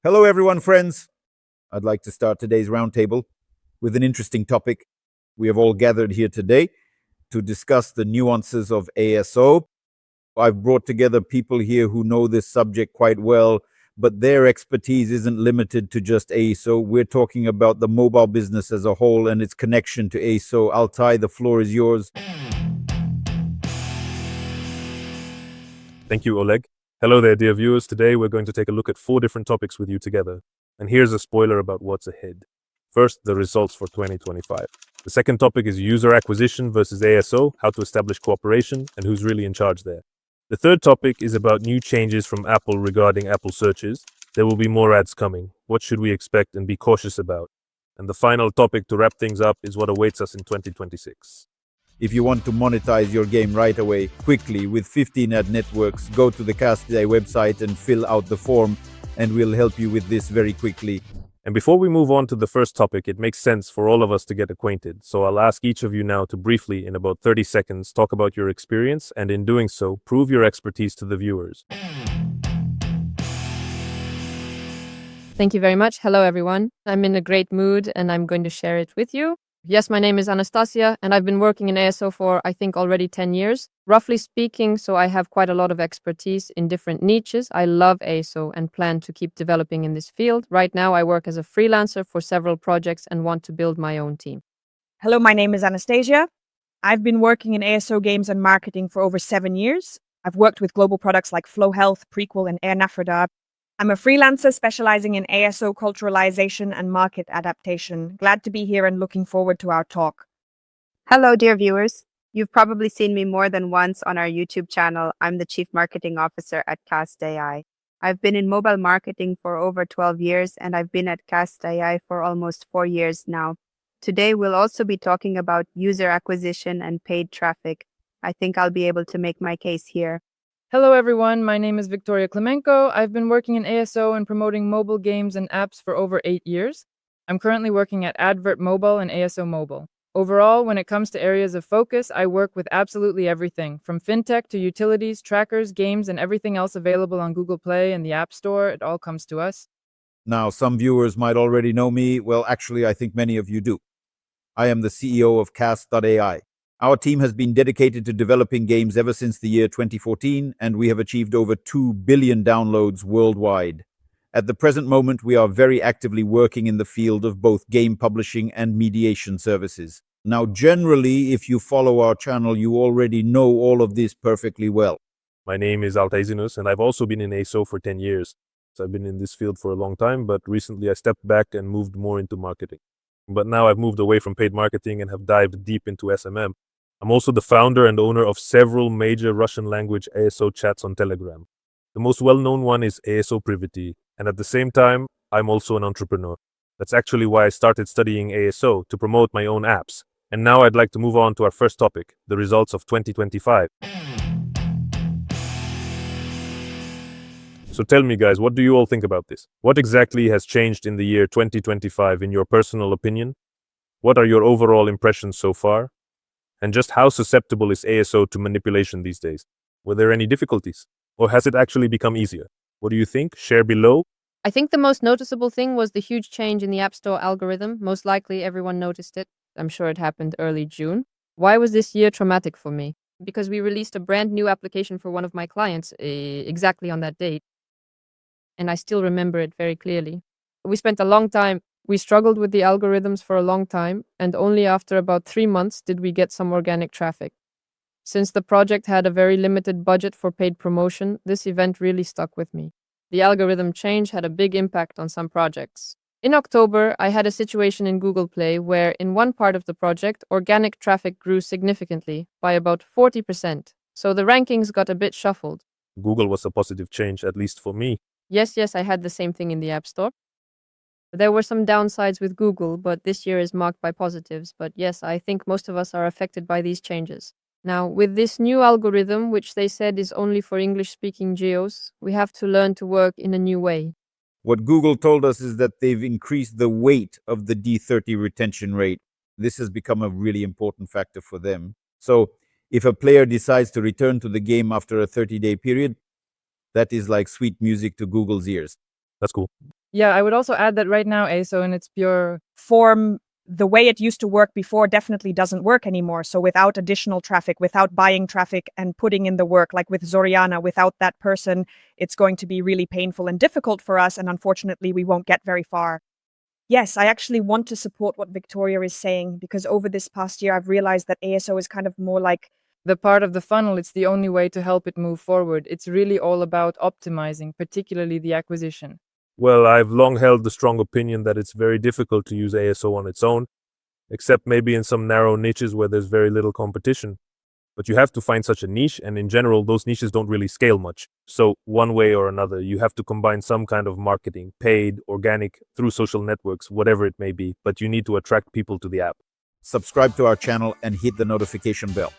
Hello, everyone, friends. I'd like to start today's roundtable with an interesting topic. We have all gathered here today to discuss the nuances of ASO. I've brought together people here who know this subject quite well, but their expertise isn't limited to just ASO. We're talking about the mobile business as a whole and its connection to ASO. Altai, the floor is yours. Thank you, Oleg. Hello there, dear viewers. Today we're going to take a look at 4 different topics with you together. And here's a spoiler about what's ahead. First, the results for 2025. The second topic is user acquisition versus ASO, how to establish cooperation, and who's really in charge there. The third topic is about new changes from Apple regarding Apple searches. There will be more ads coming. What should we expect and be cautious about? And the final topic to wrap things up is what awaits us in 2026. If you want to monetize your game right away, quickly, with 15 ad networks, go to the CAS.AI website and fill out the form, and we'll help you with this very quickly. And before we move on to the first topic, it makes sense for all of us to get acquainted. So I'll ask each of you now to briefly, in about 30 seconds, talk about your experience, and in doing so, prove your expertise to the viewers. Thank you very much. Hello, everyone. I'm in a great mood, and I'm going to share it with you. Yes, my name is Anastasia, and I've been working in ASO for, I think, already 10 years. Roughly speaking, so I have quite a lot of expertise in different niches. I love ASO and plan to keep developing in this field. Right now, I work as a freelancer for several projects and want to build my own team. Hello, my name is Anastasia. I've been working in ASO games and marketing for over 7 years. I've worked with global products like Flow Health, Prequel, and Air Nafrada. I'm a freelancer specializing in ASO culturalization and market adaptation. Glad to be here and looking forward to our talk. Hello, dear viewers. You've probably seen me more than once on our YouTube channel. I'm the Chief Marketing Officer at CAS.AI. I've been in mobile marketing for over 12 years, and I've been at CAS.AI for almost 4 years now. Today, we'll also be talking about user acquisition and paid traffic. I think I'll be able to make my case here. Hello everyone, my name is Victoria Klemenko. I've been working in ASO and promoting mobile games and apps for over 8 years. I'm currently working at Advert Mobile and ASO Mobile. Overall, when it comes to areas of focus, I work with absolutely everything, from fintech to utilities, trackers, games, and everything else available on Google Play and the App Store. It all comes to us. Now, some viewers might already know me. Well, actually, I think many of you do. I am the CEO of CAS.AI. Our team has been dedicated to developing games ever since the year 2014, and we have achieved over 2 billion downloads worldwide. At the present moment, we are very actively working in the field of both game publishing and mediation services. Now, generally, if you follow our channel, you already know all of this perfectly well. My name is Altai, and I've also been in ASO for 10 years. So I've been in this field for a long time, but recently I stepped back and moved more into marketing. But now I've moved away from paid marketing and have dived deep into SMM. I'm also the founder and owner of several major Russian-language ASO chats on Telegram. The most well-known one is ASO Privity, and at the same time, I'm also an entrepreneur. That's actually why I started studying ASO, to promote my own apps. And now I'd like to move on to our first topic, the results of 2025. So tell me, guys, what do you all think about this? What exactly has changed in the year 2025 in your personal opinion? What are your overall impressions so far? And just how susceptible is ASO to manipulation these days? Were there any difficulties? Or has it actually become easier? What do you think? Share below. I think the most noticeable thing was the huge change in the App Store algorithm. Most likely everyone noticed it. I'm sure it happened early June. Why was this year traumatic for me? Because we released a brand new application for one of my clients exactly on that date. And I still remember it very clearly. We spent a long time. We struggled with the algorithms for a long time, and only after about 3 months did we get some organic traffic. Since the project had a very limited budget for paid promotion, this event really stuck with me. The algorithm change had a big impact on some projects. In October, I had a situation in Google Play where in one part of the project, organic traffic grew significantly by about 40%. So the rankings got a bit shuffled. Google was a positive change, at least for me. Yes, I had the same thing in the App Store. There were some downsides with Google, but this year is marked by positives. But yes, I think most of us are affected by these changes. Now, with this new algorithm, which they said is only for English-speaking geos, we have to learn to work in a new way. What Google told us is that they've increased the weight of the D30 retention rate. This has become a really important factor for them. So if a player decides to return to the game after a 30-day period, that is like sweet music to Google's ears. That's cool. Yeah, I would also add that right now ASO in its pure Form, the way it used to work before definitely doesn't work anymore. So without additional traffic, without buying traffic and putting in the work, like with Zoriana, without that person, it's going to be really painful and difficult for us. And unfortunately, we won't get very far. Yes, I actually want to support what Victoria is saying because over this past year, I've realized that ASO is kind of more like the part of the funnel. It's the only way to help it move forward. It's really all about optimizing, particularly the acquisition. Well, I've long held the strong opinion that it's very difficult to use ASO on its own, except maybe in some narrow niches where there's very little competition. But you have to find such a niche, and in general, those niches don't really scale much. So, one way or another, you have to combine some kind of marketing, paid, organic, through social networks, whatever it may be, but you need to attract people to the app. Subscribe to our channel and hit the notification bell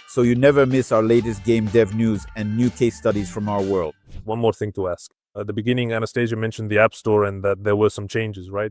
so you never miss our latest game dev news and new case studies from our world. One more thing to ask. At the beginning, Anastasia mentioned the App Store and that there were some changes, right?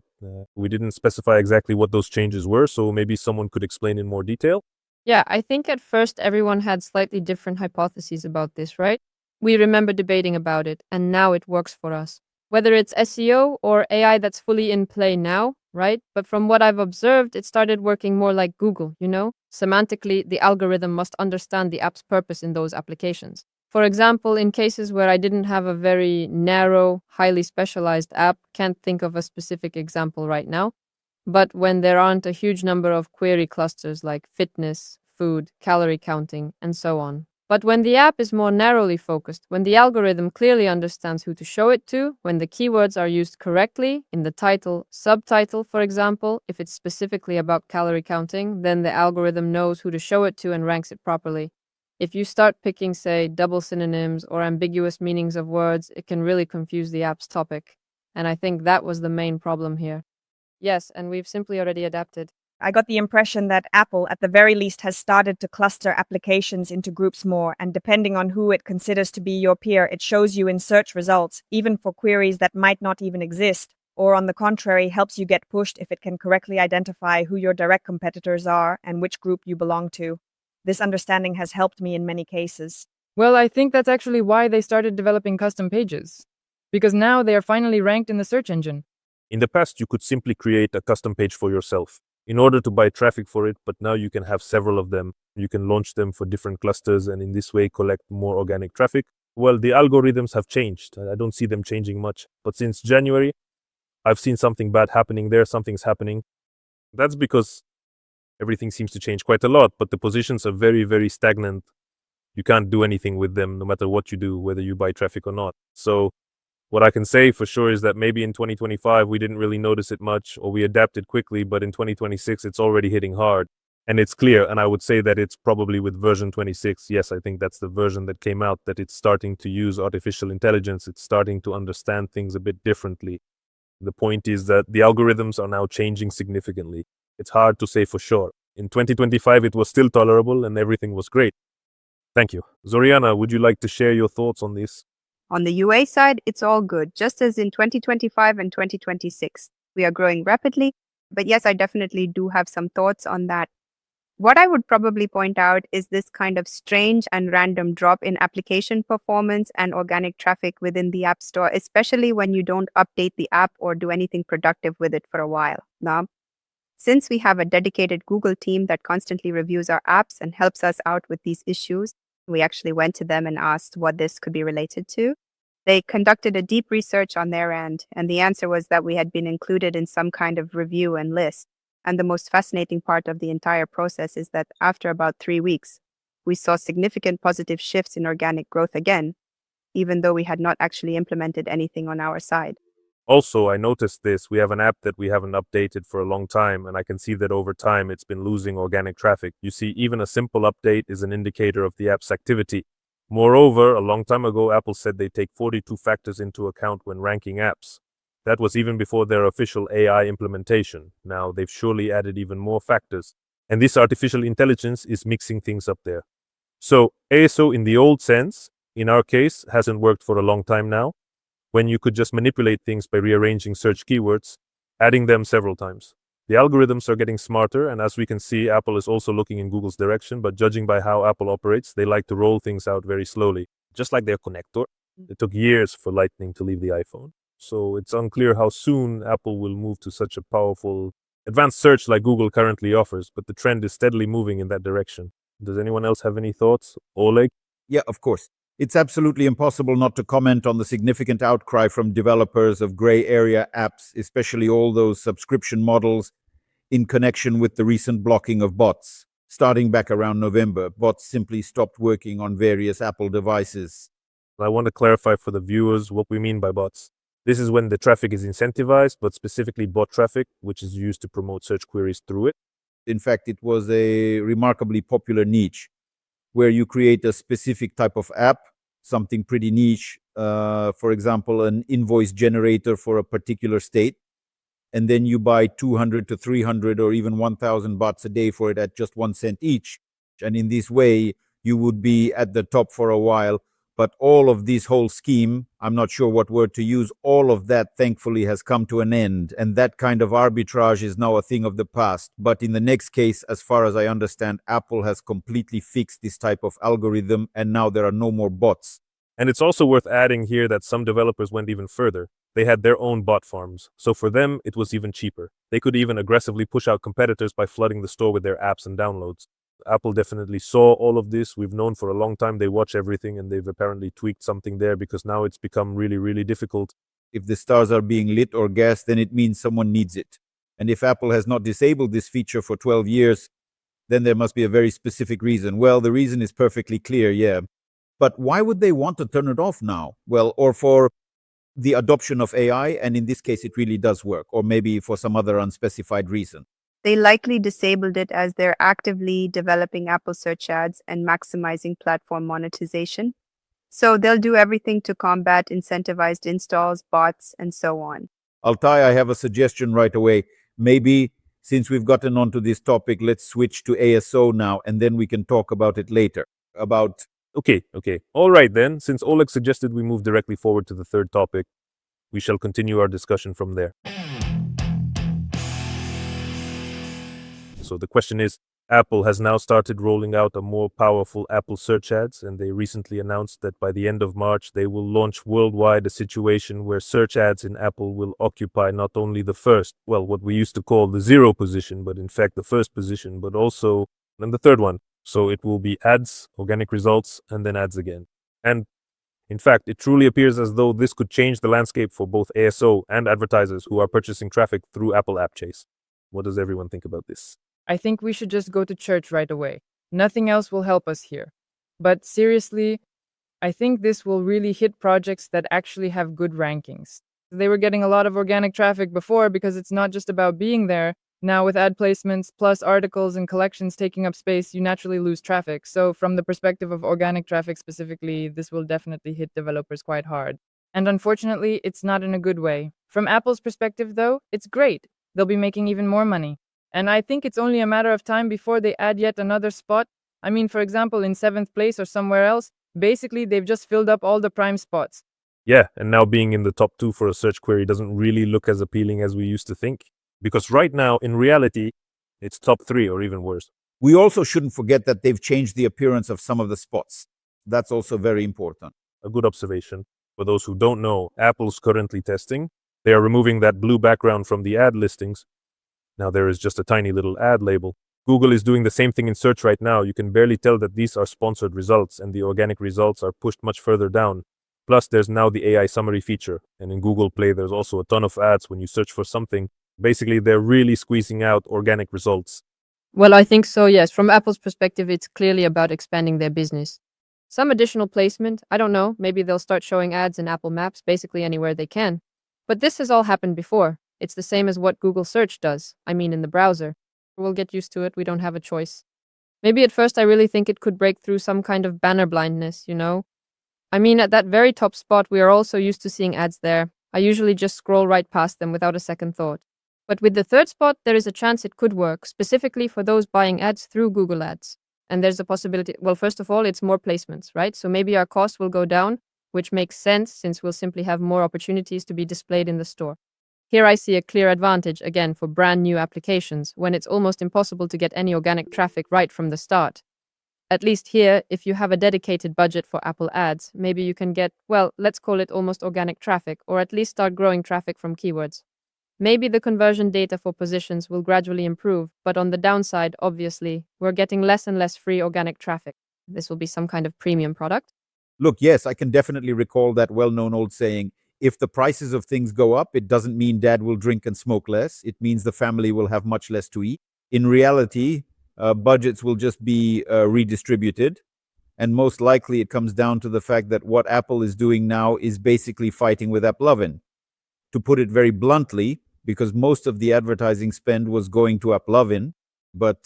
We didn't specify exactly what those changes were, so maybe someone could explain in more detail. Yeah, I think at first everyone had slightly different hypotheses about this, right? We remember debating about it, and now it works for us. Whether it's SEO or AI that's fully in play now, right? But from what I've observed, it started working more like Google, you know? Semantically, the algorithm must understand the app's purpose in those applications. For example, in cases where I didn't have a very narrow, highly specialized app, can't think of a specific example right now, but when there aren't a huge number of query clusters like fitness, food, calorie counting, and so on. But when the app is more narrowly focused, when the algorithm clearly understands who to show it to, when the keywords are used correctly in the title, subtitle, for example, if it's specifically about calorie counting, then the algorithm knows who to show it to and ranks it properly. If you start picking, say, double synonyms or ambiguous meanings of words, it can really confuse the app's topic. And I think that was the main problem here. Yes, and we've simply already adapted. I got the impression that Apple, at the very least, has started to cluster applications into groups more, and depending on who it considers to be your peer, it shows you in search results, even for queries that might not even exist, or on the contrary, helps you get pushed if it can correctly identify who your direct competitors are and which group you belong to. This understanding has helped me in many cases. Well, I think that's actually why they started developing custom pages, because now they are finally ranked in the search engine. In the past, you could simply create a custom page for yourself in order to buy traffic for it, but now you can have several of them. You can launch them for different clusters and in this way collect more organic traffic. Well, the algorithms have changed. I don't see them changing much. But since January, I've seen something bad happening there. Something's happening. That's because everything seems to change quite a lot, but the positions are very, very stagnant. You can't do anything with them no matter what you do, whether you buy traffic or not. So what I can say for sure is that maybe in 2025 we didn't really notice it much or we adapted quickly, but in 2026 it's already hitting hard. And it's clear, and I would say that it's probably with version 26, yes, I think that's the version that came out, that it's starting to use artificial intelligence, it's starting to understand things a bit differently. The point is that the algorithms are now changing significantly. It's hard to say for sure. In 2025 it was still tolerable and everything was great. Thank you. Zoriana, would you like to share your thoughts on this? On the UA side, it's all good, just as in 2025 and 2026. We are growing rapidly, but yes, I definitely do have some thoughts on that. What I would probably point out is this kind of strange and random drop in application performance and organic traffic within the App Store, especially when you don't update the app or do anything productive with it for a while. Now, since we have a dedicated Google team that constantly reviews our apps and helps us out with these issues, we actually went to them and asked what this could be related to. They conducted a deep research on their end, and the answer was that we had been included in some kind of review and list. And the most fascinating part of the entire process is that after about 3 weeks, we saw significant positive shifts in organic growth again, even though we had not actually implemented anything on our side. Also, I noticed this. We have an app that we haven't updated for a long time, and I can see that over time it's been losing organic traffic. You see, even a simple update is an indicator of the app's activity. Moreover, a long time ago, Apple said they take 42 factors into account when ranking apps. That was even before their official AI implementation. Now, they've surely added even more factors. And this artificial intelligence is mixing things up there. So, ASO in the old sense, in our case, hasn't worked for a long time now, when you could just manipulate things by rearranging search keywords, adding them several times. The algorithms are getting smarter, and as we can see, Apple is also looking in Google's direction, but judging by how Apple operates, they like to roll things out very slowly, just like their connector. It took years for Lightning to leave the iPhone. So it's unclear how soon Apple will move to such a powerful advanced search like Google currently offers, but the trend is steadily moving in that direction. Does anyone else have any thoughts? Oleg? Yeah, of course. It's absolutely impossible not to comment on the significant outcry from developers of gray area apps, especially all those subscription models in connection with the recent blocking of bots. Starting back around November, bots simply stopped working on various Apple devices. I want to clarify for the viewers what we mean by bots. This is when the traffic is incentivized, but specifically bot traffic, which is used to promote search queries through it. In fact, it was a remarkably popular niche where you create a specific type of app, something pretty niche, for example, an invoice generator for a particular state, and then you buy 200 to 300 or even 1,000 bots a day for it at just 1 cent each. And in this way, you would be at the top for a while. But all of this whole scheme, I'm not sure what word to use, all of that thankfully has come to an end. And that kind of arbitrage is now a thing of the past. But in the next case, as far as I understand, Apple has completely fixed this type of algorithm, and now there are no more bots. And it's also worth adding here that some developers went even further. They had their own bot farms, so for them it was even cheaper. They could even aggressively push out competitors by flooding the store with their apps and downloads. Apple definitely saw all of this. We've known for a long time they watch everything, and they've apparently tweaked something there because now it's become really, really difficult. If the stars are being lit or gassed, then it means someone needs it. And if Apple has not disabled this feature for 12 years, then there must be a very specific reason. Well, the reason is perfectly clear, yeah. But why would they want to turn it off now? Well, or for the adoption of AI, and in this case it really does work, or maybe for some other unspecified reason. They likely disabled it as they're actively developing Apple search ads and maximizing platform monetization. So they'll do everything to combat incentivized installs, bots, and so on. Altai, I have a suggestion right away. Maybe since we've gotten onto this topic, let's switch to ASO now, and then we can talk about it later. Okay. All right then. Since Oleg suggested we move directly forward to the third topic, we shall continue our discussion from there. So the question is, Apple has now started rolling out a more powerful Apple search ads, and they recently announced that by the end of March, they will launch worldwide a situation where search ads in Apple will occupy not only the first, well, what we used to call the 0 position, but in fact the first position, but also then the third one. So it will be ads, organic results, and then ads again. And in fact, it truly appears as though this could change the landscape for both ASO and advertisers who are purchasing traffic through Apple App Chase. What does everyone think about this? I think we should just go to church right away. Nothing else will help us here. But seriously, I think this will really hit projects that actually have good rankings. They were getting a lot of organic traffic before because it's not just about being there. Now with ad placements plus articles and collections taking up space, you naturally lose traffic. So from the perspective of organic traffic specifically, this will definitely hit developers quite hard. And unfortunately, it's not in a good way. From Apple's perspective though, it's great. They'll be making even more money. And I think it's only a matter of time before they add yet another spot. I mean, for example, in 7th place or somewhere else, basically they've just filled up all the prime spots. Yeah, and now being in the top 2 for a search query doesn't really look as appealing as we used to think. Because right now, in reality, it's top 3 or even worse. We also shouldn't forget that they've changed the appearance of some of the spots. That's also very important. A good observation. For those who don't know, Apple's currently testing. They are removing that blue background from the ad listings. Now there is just a tiny little ad label. Google is doing the same thing in search right now. You can barely tell that these are sponsored results, and the organic results are pushed much further down. Plus, there's now the AI summary feature, and in Google Play, there's also a ton of ads when you search for something. Basically, they're really squeezing out organic results. Well, I think so, yes. From Apple's perspective, it's clearly about expanding their business. Some additional placement, I don't know, maybe they'll start showing ads in Apple Maps, basically anywhere they can. But this has all happened before. It's the same as what Google Search does, I mean in the browser. We'll get used to it, we don't have a choice. Maybe at first I really think it could break through some kind of banner blindness, you know? I mean, at that very top spot, we are also used to seeing ads there. I usually just scroll right past them without a second thought. But with the third spot, there is a chance it could work, specifically for those buying ads through Google Ads. And there's a possibility, well, first of all, it's more placements, right? So maybe our cost will go down, which makes sense since we'll simply have more opportunities to be displayed in the store. Here I see a clear advantage, again, for brand new applications, when it's almost impossible to get any organic traffic right from the start. At least here, if you have a dedicated budget for Apple ads, maybe you can get, well, let's call it almost organic traffic, or at least start growing traffic from keywords. Maybe the conversion data for positions will gradually improve, but on the downside, obviously, we're getting less and less free organic traffic. This will be some kind of premium product. Look, yes, I can definitely recall that well-known old saying, if the prices of things go up, it doesn't mean dad will drink and smoke less. It means the family will have much less to eat. In reality, budgets will just be redistributed. And most likely it comes down to the fact that what Apple is doing now is basically fighting with AppLovin. To put it very bluntly, because most of the advertising spend was going to AppLovin, but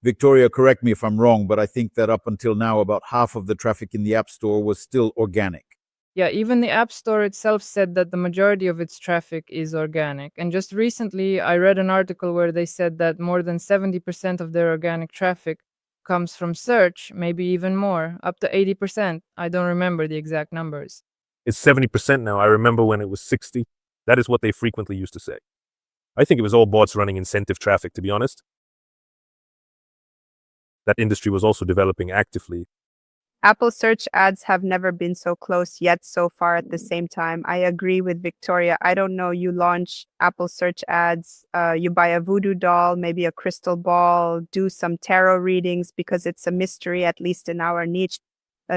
Victoria, correct me if I'm wrong, but I think that up until now, about half of the traffic in the App Store was still organic. Yeah, even the App Store itself said that the majority of its traffic is organic. And just recently, I read an article where they said that more than 70% of their organic traffic comes from search, maybe even more, up to 80%. I don't remember the exact numbers. It's 70% now. I remember when it was 60. That is what they frequently used to say. I think it was all bots running incentive traffic, to be honest. That industry was also developing actively. Apple search ads have never been so close yet so far at the same time. I agree with Victoria. I don't know, you launch Apple search ads, you buy a voodoo doll, maybe a crystal ball, do some tarot readings because it's a mystery, at least in our niche.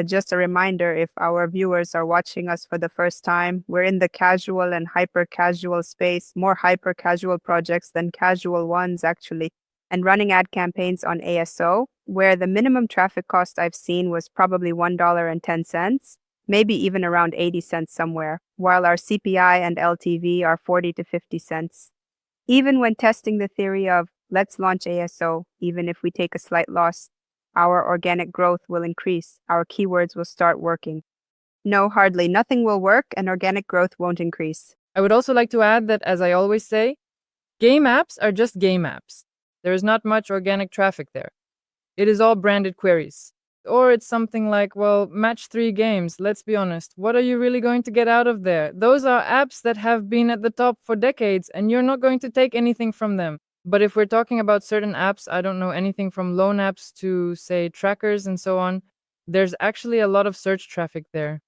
Just a reminder, if our viewers are watching us for the first time, we're in the casual and hyper casual space, more hyper casual projects than casual ones actually, and running ad campaigns on ASO, where the minimum traffic cost I've seen was probably $1.10, maybe even around 80 cents somewhere, while our CPI and LTV are 40 to 50 cents. Even when testing the theory of let's launch ASO, even if we take a slight loss, our organic growth will increase, our keywords will start working. No, hardly nothing will work and organic growth won't increase. I would also like to add that, as I always say, game apps are just game apps. There is not much organic traffic there. It is all branded queries. Or it's something like, well, match 3 games, let's be honest. What are you really going to get out of there? Those are apps that have been at the top for decades, and you're not going to take anything from them. But if we're talking about certain apps, I don't know, anything from loan apps to, say, trackers and so on, there's actually a lot of search traffic there.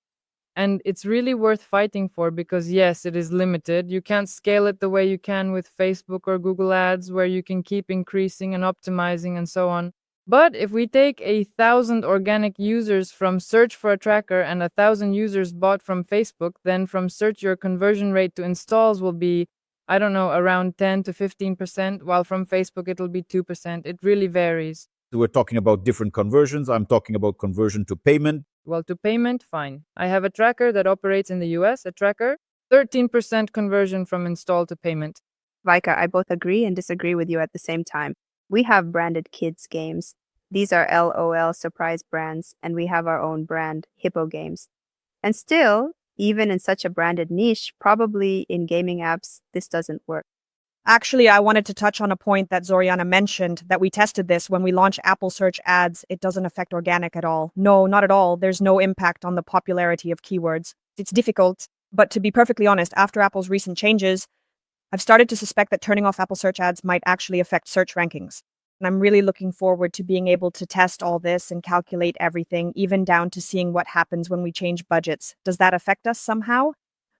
And it's really worth fighting for because, yes, it is limited. You can't scale it the way you can with Facebook or Google Ads, where you can keep increasing and optimizing and so on. But if we take 1,000 organic users from search for a tracker and 1,000 users bought from Facebook, then from search your conversion rate to installs will be, I don't know, around 10 to 15%, while from Facebook it'll be 2%. It really varies. We're talking about different conversions. I'm talking about conversion to payment. Well, to payment, fine. I have a tracker that operates in the US, a tracker, 13% conversion from install to payment. Vika, I both agree and disagree with you at the same time. We have branded kids games. These are LOL surprise brands, and we have our own brand, Hippo Games. And still, even in such a branded niche, probably in gaming apps, this doesn't work. Actually, I wanted to touch on a point that Zoriana mentioned, that we tested this when we launch Apple search ads. It doesn't affect organic at all. No, not at all. There's no impact on the popularity of keywords. It's difficult, but to be perfectly honest, after Apple's recent changes, I've started to suspect that turning off Apple search ads might actually affect search rankings. And I'm really looking forward to being able to test all this and calculate everything, even down to seeing what happens when we change budgets. Does that affect us somehow?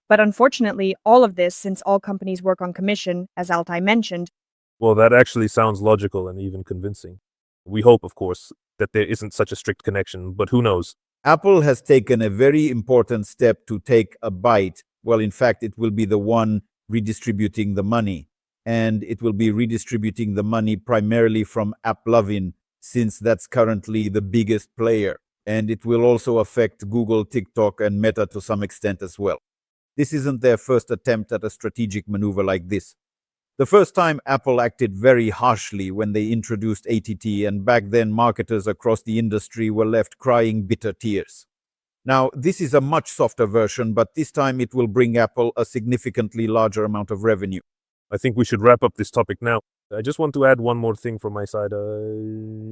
But unfortunately, all of this, since all companies work on commission, as Altai mentioned. Well, that actually sounds logical and even convincing. We hope, of course, that there isn't such a strict connection, but who knows? Apple has taken a very important step to take a bite. Well, in fact, it will be the one redistributing the money. And it will be redistributing the money primarily from AppLovin, since that's currently the biggest player. And it will also affect Google, TikTok, and Meta to some extent as well. This isn't their first attempt at a strategic maneuver like this. The first time Apple acted very harshly when they introduced ATT, and back then marketers across the industry were left crying bitter tears. Now, this is a much softer version, but this time it will bring Apple a significantly larger amount of revenue. I think we should wrap up this topic now. I just want to add one more thing from my side.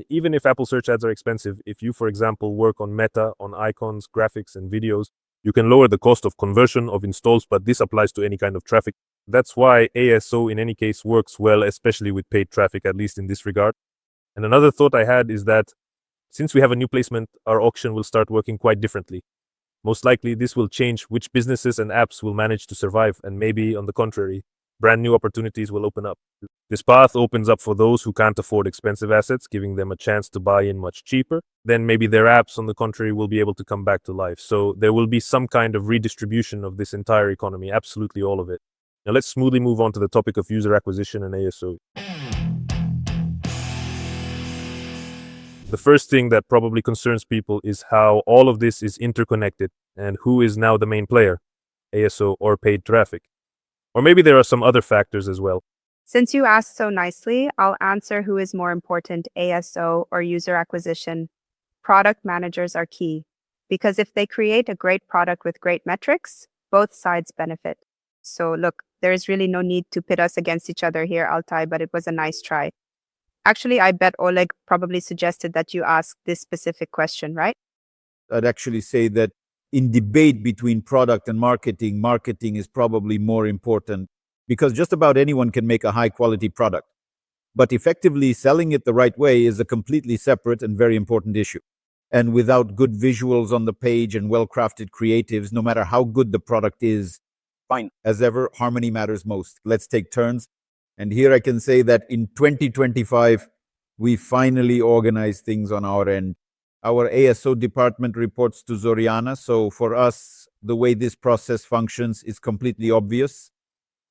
Even if Apple search ads are expensive, if you, for example, work on Meta, on icons, graphics, and videos, you can lower the cost of conversion of installs, but this applies to any kind of traffic. That's why ASO in any case works well, especially with paid traffic, at least in this regard. And another thought I had is that Since we have a new placement, our auction will start working quite differently. Most likely, this will change which businesses and apps will manage to survive, and maybe, on the contrary, brand new opportunities will open up. This path opens up for those who can't afford expensive assets, giving them a chance to buy in much cheaper. Then maybe their apps, on the contrary, will be able to come back to life. So there will be some kind of redistribution of this entire economy, absolutely all of it. Now let's smoothly move on to the topic of user acquisition and ASO. The first thing that probably concerns people is how all of this is interconnected and who is now the main player, ASO or paid traffic. Or maybe there are some other factors as well. Since you asked so nicely, I'll answer who is more important, ASO or user acquisition. Product managers are key, because if they create a great product with great metrics, both sides benefit. So look, there is really no need to pit us against each other here, Altai, but it was a nice try. Actually, I bet Oleg probably suggested that you ask this specific question, right? I'd actually say that in debate between product and marketing, marketing is probably more important because just about anyone can make a high quality product. But effectively selling it the right way is a completely separate and very important issue. And without good visuals on the page and well-crafted creatives, no matter how good the product is, fine. As ever, harmony matters most. Let's take turns. And here I can say that in 2025, we finally organized things on our end. Our ASO department reports to Zoriana, so for us, the way this process functions is completely obvious.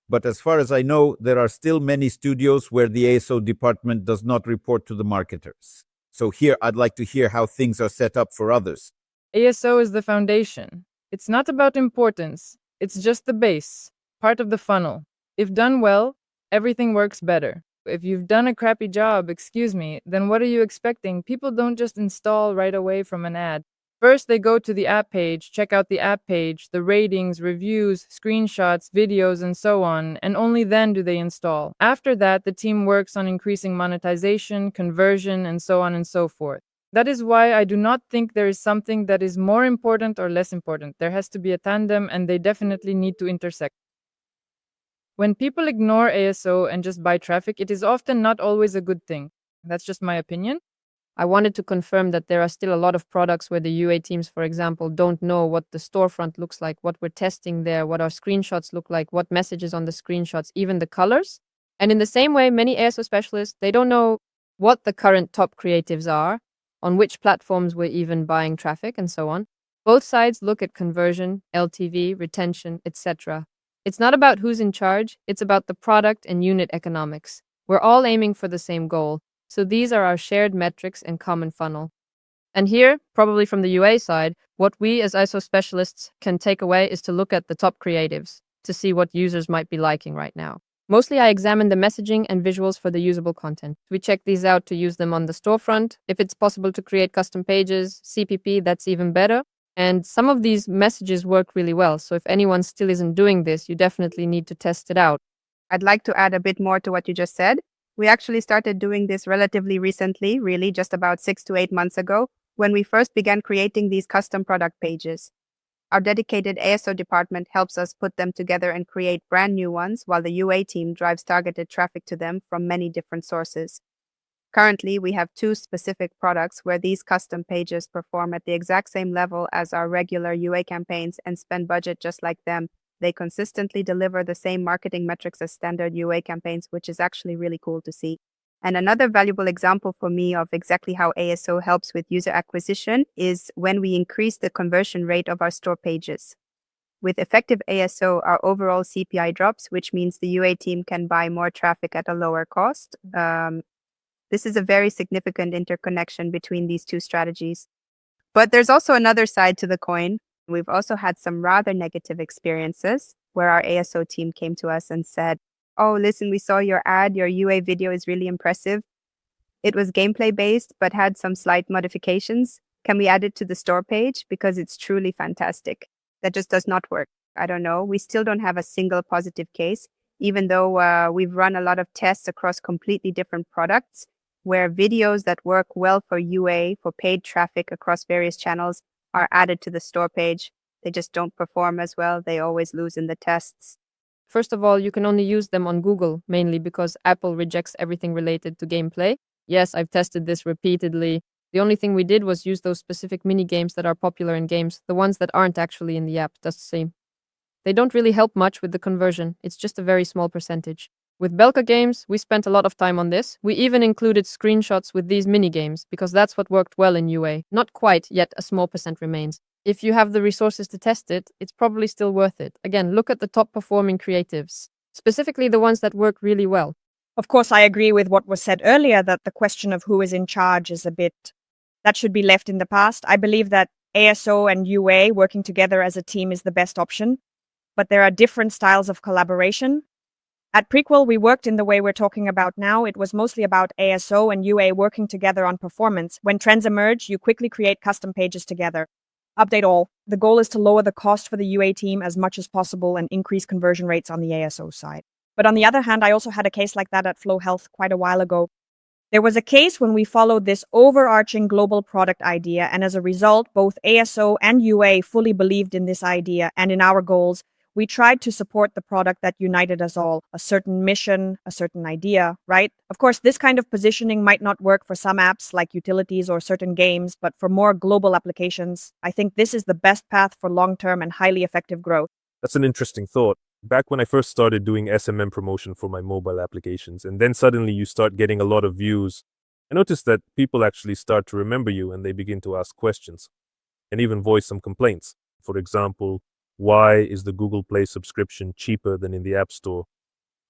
But as far as I know, there are still many studios where the ASO department does not report to the marketers. So here, I'd like to hear how things are set up for others. ASO is the foundation. It's not about importance. It's just the base, part of the funnel. If done well, everything works better. If you've done a crappy job, then what are you expecting? People don't just install right away from an ad. First, they go to the app page, check out the app page, the ratings, reviews, screenshots, videos, and so on, and only then do they install. After that, the team works on increasing monetization, conversion, and so on and so forth. That is why I do not think there is something that is more important or less important. There has to be a tandem, and they definitely need to intersect. When people ignore ASO and just buy traffic, it is often not always a good thing. That's just my opinion. I wanted to confirm that there are still a lot of products where the UA teams, for example, don't know what the storefront looks like, what we're testing there, what our screenshots look like, what messages on the screenshots, even the colors. And in the same way, many ASO specialists, they don't know what the current top creatives are, on which platforms we're even buying traffic, and so on. Both sides look at conversion, LTV, retention, etc. It's not about who's in charge, it's about the product and unit economics. We're all aiming for the same goal. So these are our shared metrics and common funnel. And here, probably from the UA side, what we as ISO specialists can take away is to look at the top creatives to see what users might be liking right now. Mostly I examine the messaging and visuals for the usable content. We check these out to use them on the storefront. If it's possible to create custom pages, CPP, that's even better. And some of these messages work really well. So if anyone still isn't doing this, you definitely need to test it out. I'd like to add a bit more to what you just said. We actually started doing this relatively recently, really just about 6 to 8 months ago, when we first began creating these custom product pages. Our dedicated ASO department helps us put them together and create brand new ones, while the UA team drives targeted traffic to them from many different sources. Currently, we have 2 specific products where these custom pages perform at the exact same level as our regular UA campaigns and spend budget just like them. They consistently deliver the same marketing metrics as standard UA campaigns, which is actually really cool to see. And another valuable example for me of exactly how ASO helps with user acquisition is when we increase the conversion rate of our store pages. With effective ASO, our overall CPI drops, which means the UA team can buy more traffic at a lower cost. This is a very significant interconnection between these 2 strategies. But there's also another side to the coin. We've also had some rather negative experiences where our ASO team came to us and said, "Oh, listen, we saw your ad, your UA video is really impressive. It was gameplay based, but had some slight modifications. Can we add it to the store page? Because it's truly fantastic." That just does not work. I don't know. We still don't have a single positive case, even though we've run a lot of tests across completely different products, where videos that work well for UA, for paid traffic across various channels, are added to the store page. They just don't perform as well. They always lose in the tests. First of all, you can only use them on Google, mainly because Apple rejects everything related to gameplay. Yes, I've tested this repeatedly. The only thing we did was use those specific mini games that are popular in games, the ones that aren't actually in the app, that's the same. They don't really help much with the conversion, it's just a very small percentage. With Belka games, we spent a lot of time on this. We even included screenshots with these mini games because that's what worked well in UA. Not quite, yet a small percent remains. If you have the resources to test it, it's probably still worth it. Again, look at the top performing creatives, specifically the ones that work really well. Of course, I agree with what was said earlier that the question of who is in charge is that should be left in the past. I believe that ASO and UA working together as a team is the best option, but there are different styles of collaboration. At Prequel, we worked in the way we're talking about now. It was mostly about ASO and UA working together on performance. When trends emerge, you quickly create custom pages together. Update all. The goal is to lower the cost for the UA team as much as possible and increase conversion rates on the ASO side. But on the other hand, I also had a case like that at Flow Health quite a while ago. There was a case when we followed this overarching global product idea, and as a result, both ASO and UA fully believed in this idea and in our goals. We tried to support the product that united us all, a certain mission, a certain idea, right? Of course, this kind of positioning might not work for some apps like utilities or certain games, but for more global applications, I think this is the best path for long-term and highly effective growth. That's an interesting thought. Back when I first started doing SMM promotion for my mobile applications, and then suddenly you start getting a lot of views, I noticed that people actually start to remember you and they begin to ask questions and even voice some complaints. For example, why is the Google Play subscription cheaper than in the App Store?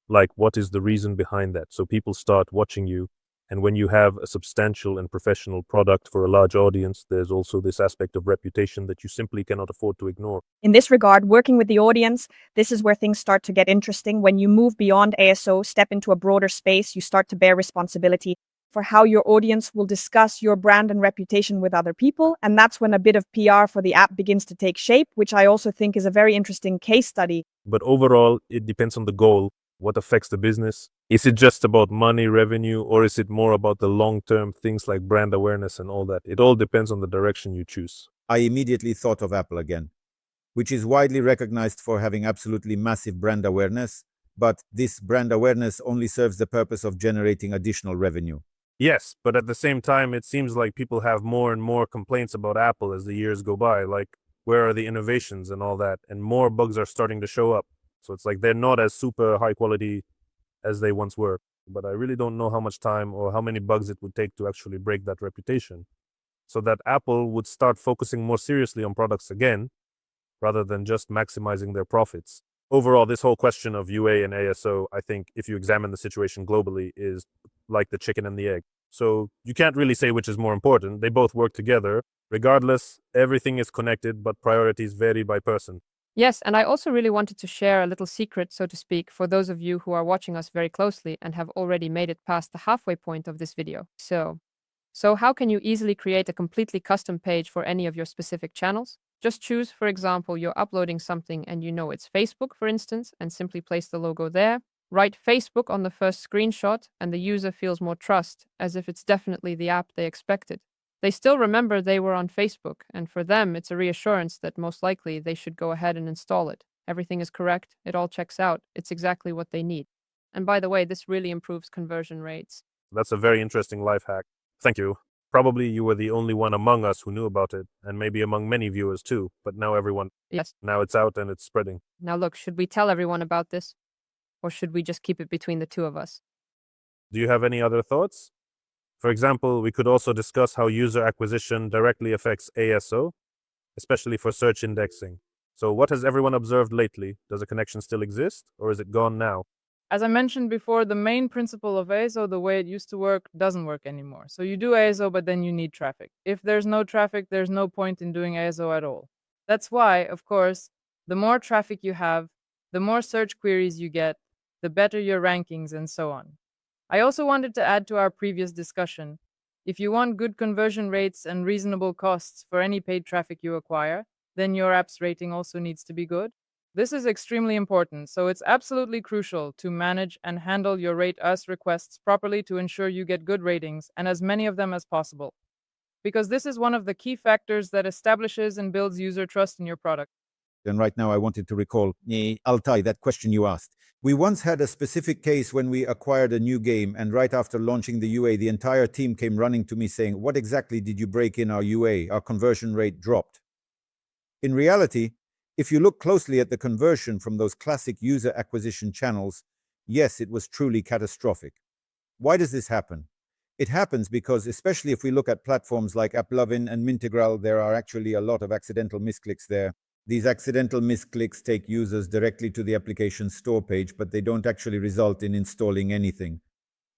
Like, what is the reason behind that? So people start watching you. And when you have a substantial and professional product for a large audience, there's also this aspect of reputation that you simply cannot afford to ignore. In this regard, working with the audience, this is where things start to get interesting. When you move beyond ASO, step into a broader space, you start to bear responsibility for how your audience will discuss your brand and reputation with other people. And that's when a bit of PR for the app begins to take shape, which I also think is a very interesting case study. But overall, it depends on the goal. What affects the business? Is it just about money, revenue, or is it more about the long-term things like brand awareness and all that? It all depends on the direction you choose. I immediately thought of Apple again, which is widely recognized for having absolutely massive brand awareness, but this brand awareness only serves the purpose of generating additional revenue. Yes, but at the same time, it seems like people have more and more complaints about Apple as the years go by. Like, where are the innovations and all that? And more bugs are starting to show up. So it's like they're not as super high quality as they once were. But I really don't know how much time or how many bugs it would take to actually break that reputation. So that Apple would start focusing more seriously on products again, rather than just maximizing their profits. Overall, this whole question of UA and ASO, I think, if you examine the situation globally, is like the chicken and the egg. So you can't really say which is more important. They both work together. Regardless, everything is connected, but priorities vary by person. Yes, and I also really wanted to share a little secret, so to speak, for those of you who are watching us very closely and have already made it past the halfway point of this video. So how can you easily create a completely custom page for any of your specific channels? Just choose, for example, you're uploading something and you know it's Facebook, for instance, and simply place the logo there. Write Facebook on the first screenshot, and the user feels more trust, as if it's definitely the app they expected. They still remember they were on Facebook, and for them, it's a reassurance that most likely they should go ahead and install it. Everything is correct, it all checks out, it's exactly what they need. And by the way, this really improves conversion rates. That's a very interesting life hack. Thank you. Probably you were the only one among us who knew about it, and maybe among many viewers too, but now everyone. Yes. Now it's out and it's spreading. Now look, should we tell everyone about this? Or should we just keep it between the two of us? Do you have any other thoughts? For example, we could also discuss how user acquisition directly affects ASO, especially for search indexing. So what has everyone observed lately? Does a connection still exist, or is it gone now? As I mentioned before, the main principle of ASO, the way it used to work, doesn't work anymore. So you do ASO, but then you need traffic. If there's no traffic, there's no point in doing ASO at all. That's why, of course, the more traffic you have, the more search queries you get, the better your rankings and so on. I also wanted to add to our previous discussion, if you want good conversion rates and reasonable costs for any paid traffic you acquire, then your app's rating also needs to be good. This is extremely important, so it's absolutely crucial to manage and handle your Rate Us requests properly to ensure you get good ratings and as many of them as possible. Because this is one of the key factors that establishes and builds user trust in your product. And right now I wanted to recall, Altai, that question you asked. We once had a specific case when we acquired a new game, and right after launching the UA, the entire team came running to me saying, "What exactly did you break in our UA? Our conversion rate dropped." In reality, if you look closely at the conversion from those classic user acquisition channels, yes, it was truly catastrophic. Why does this happen? It happens because, especially if we look at platforms like AppLovin and Mintegral, there are actually a lot of accidental misclicks there. These accidental misclicks take users directly to the application store page, but they don't actually result in installing anything.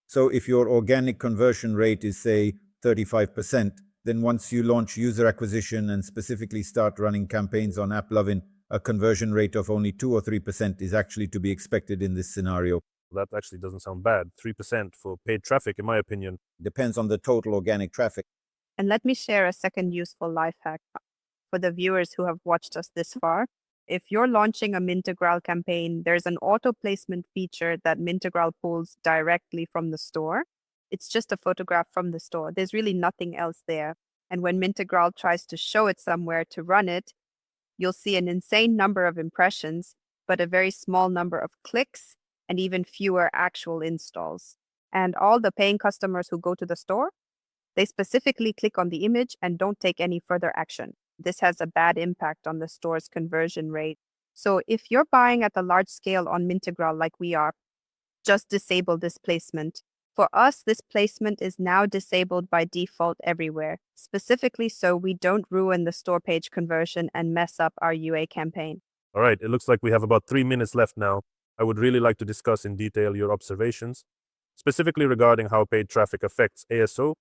So if your organic conversion rate is, say, 35%, then once you launch user acquisition and specifically start running campaigns on AppLovin, a conversion rate of only 2 or 3% is actually to be expected in this scenario. That actually doesn't sound bad. 3% for paid traffic, in my opinion. Depends on the total organic traffic. And let me share a second useful life hack for the viewers who have watched us this far. If you're launching a Mintegral campaign, there's an auto placement feature that Mintegral pulls directly from the store. It's just a photograph from the store. There's really nothing else there. And when Mintegral tries to show it somewhere to run it, you'll see an insane number of impressions, but a very small number of clicks and even fewer actual installs. And all the paying customers who go to the store, they specifically click on the image and don't take any further action. This has a bad impact on the store's conversion rate. So if you're buying at a large scale on Mintegral like we are, just disable this placement. For us, this placement is now disabled by default everywhere, specifically so we don't ruin the store page conversion and mess up our UA campaign. All right, it looks like we have about 3 minutes left now. I would really like to discuss in detail your observations, specifically regarding how paid traffic affects ASO,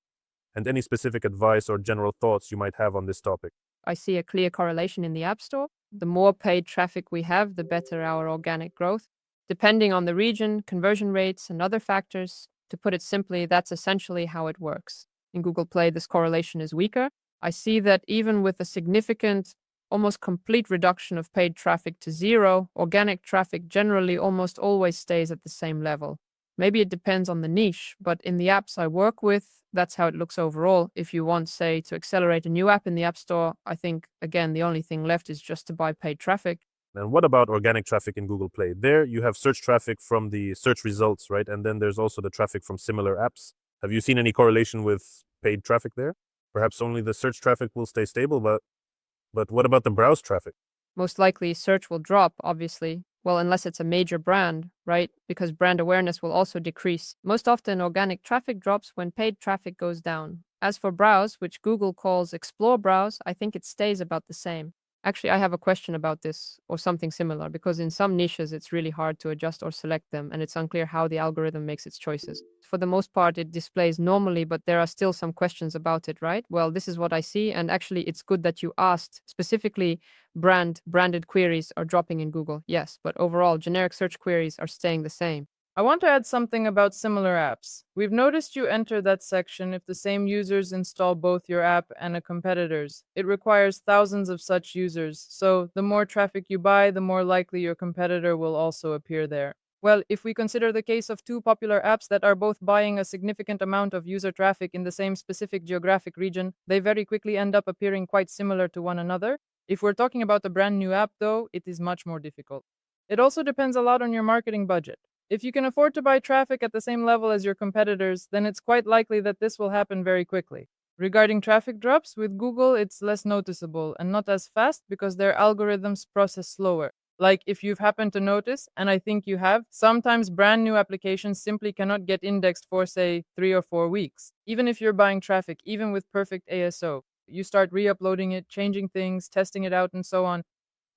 and any specific advice or general thoughts you might have on this topic. I see a clear correlation in the App Store. The more paid traffic we have, the better our organic growth. Depending on the region, conversion rates, and other factors, to put it simply, that's essentially how it works. In Google Play, this correlation is weaker. I see that even with a significant, almost complete reduction of paid traffic to zero, organic traffic generally almost always stays at the same level. Maybe it depends on the niche, but in the apps I work with, that's how it looks overall. If you want, say, to accelerate a new app in the App Store, I think, again, the only thing left is just to buy paid traffic. And what about organic traffic in Google Play? There you have search traffic from the search results, right? And then there's also the traffic from similar apps. Have you seen any correlation with paid traffic there? Perhaps only the search traffic will stay stable, but what about the browse traffic? Most likely search will drop, obviously. Well, unless it's a major brand, right? Because brand awareness will also decrease. Most often, organic traffic drops when paid traffic goes down. As for browse, which Google calls Explore Browse, I think it stays about the same. Actually, I have a question about this or something similar, because in some niches, it's really hard to adjust or select them, and it's unclear how the algorithm makes its choices. For the most part, it displays normally, but there are still some questions about it, right? Well, this is what I see, and actually, it's good that you asked. Specifically, branded queries are dropping in Google, yes, but overall, generic search queries are staying the same. I want to add something about similar apps. We've noticed you enter that section if the same users install both your app and a competitor's. It requires thousands of such users, so the more traffic you buy, the more likely your competitor will also appear there. Well, if we consider the case of two popular apps that are both buying a significant amount of user traffic in the same specific geographic region, they very quickly end up appearing quite similar to one another. If we're talking about a brand new app, though, it is much more difficult. It also depends a lot on your marketing budget. If you can afford to buy traffic at the same level as your competitors, then it's quite likely that this will happen very quickly. Regarding traffic drops, with Google, it's less noticeable and not as fast because their algorithms process slower. Like if you've happened to notice, and I think you have, sometimes brand new applications simply cannot get indexed for, say, 3 or 4 weeks. Even if you're buying traffic, even with perfect ASO, you start re-uploading it, changing things, testing it out, and so on,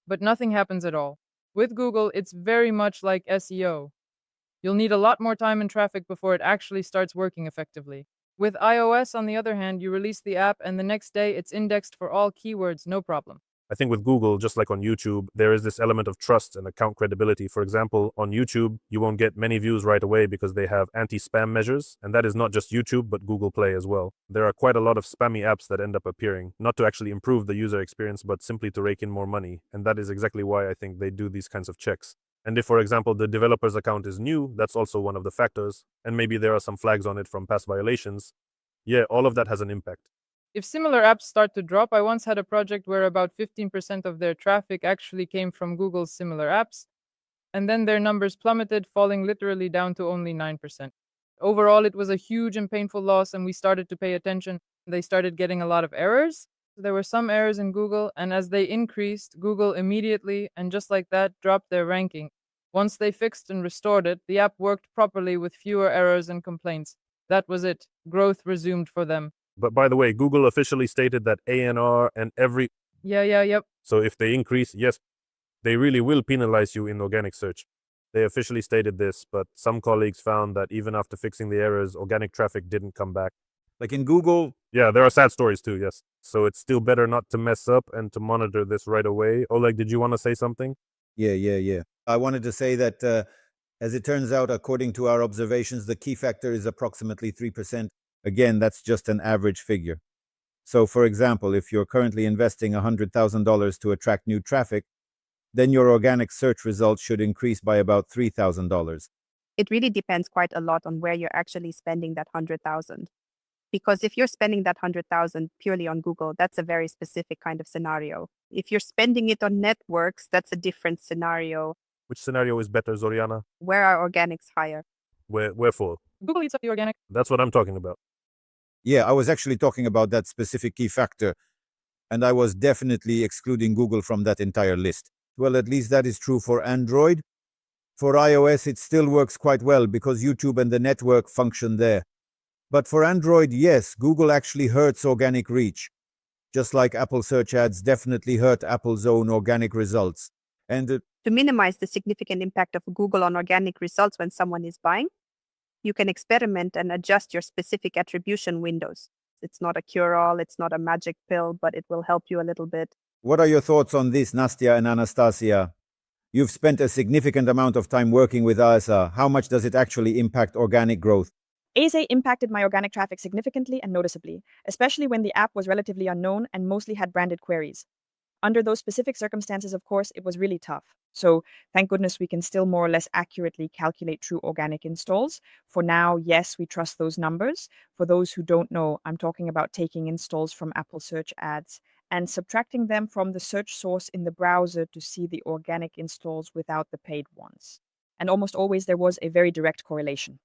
but nothing happens at all. With Google, it's very much like SEO. You'll need a lot more time and traffic before it actually starts working effectively. With iOS, on the other hand, you release the app and the next day it's indexed for all keywords, no problem. I think with Google, just like on YouTube, there is this element of trust and account credibility. For example, on YouTube, you won't get many views right away because they have anti-spam measures, and that is not just YouTube, but Google Play as well. There are quite a lot of spammy apps that end up appearing, not to actually improve the user experience, but simply to rake in more money, and that is exactly why I think they do these kinds of checks. And if, for example, the developer's account is new, that's also one of the factors, and maybe there are some flags on it from past violations. Yeah, all of that has an impact. If similar apps start to drop, I once had a project where about 15% of their traffic actually came from Google's similar apps, and then their numbers plummeted, falling literally down to only 9%. Overall, it was a huge and painful loss, and we started to pay attention. They started getting a lot of errors. There were some errors in Google, and as they increased, Google immediately, and just like that, dropped their ranking. Once they fixed and restored it, the app worked properly with fewer errors and complaints. That was it. Growth resumed for them. But by the way, Google officially stated that ANR and every. Yep. So if they increase, yes, they really will penalize you in organic search. They officially stated this, but some colleagues found that even after fixing the errors, organic traffic didn't come back. Like in Google, Yeah, there are sad stories too, yes. So it's still better not to mess up and to monitor this right away. Oleg, did you want to say something? yeah. I wanted to say that, as it turns out, according to our observations, the key factor is approximately 3%. Again, that's just an average figure. So, for example, if you're currently investing $100,000 to attract new traffic, then your organic search results should increase by about $3,000. It really depends quite a lot on where you're actually spending that 100,000. Because if you're spending that 100,000 purely on Google, that's a very specific kind of scenario. If you're spending it on networks, that's a different scenario. Which scenario is better, Zoriana? Where are organics higher? Wherefore? Google eats up the organic. That's what I'm talking about. Yeah, I was actually talking about that specific key factor, and I was definitely excluding Google from that entire list. Well, at least that is true for Android. For iOS, it still works quite well because YouTube and the network function there. But for Android, yes, Google actually hurts organic reach. Just like Apple search ads definitely hurt Apple's own organic results. And To minimize the significant impact of Google on organic results when someone is buying, you can experiment and adjust your specific attribution windows. It's not a cure-all, it's not a magic pill, but it will help you a little bit. what are your thoughts on this, Nastya and Anastasia? You've spent a significant amount of time working with ASO. How much does it actually impact organic growth? ASO impacted my organic traffic significantly and noticeably, especially when the app was relatively unknown and mostly had branded queries. Under those specific circumstances, of course, it was really tough. So thank goodness we can still more or less accurately calculate true organic installs. For now, yes, we trust those numbers. For those who don't know, I'm talking about taking installs from Apple search ads and subtracting them from the search source in the browser to see the organic installs without the paid ones. And almost always there was a very direct correlation.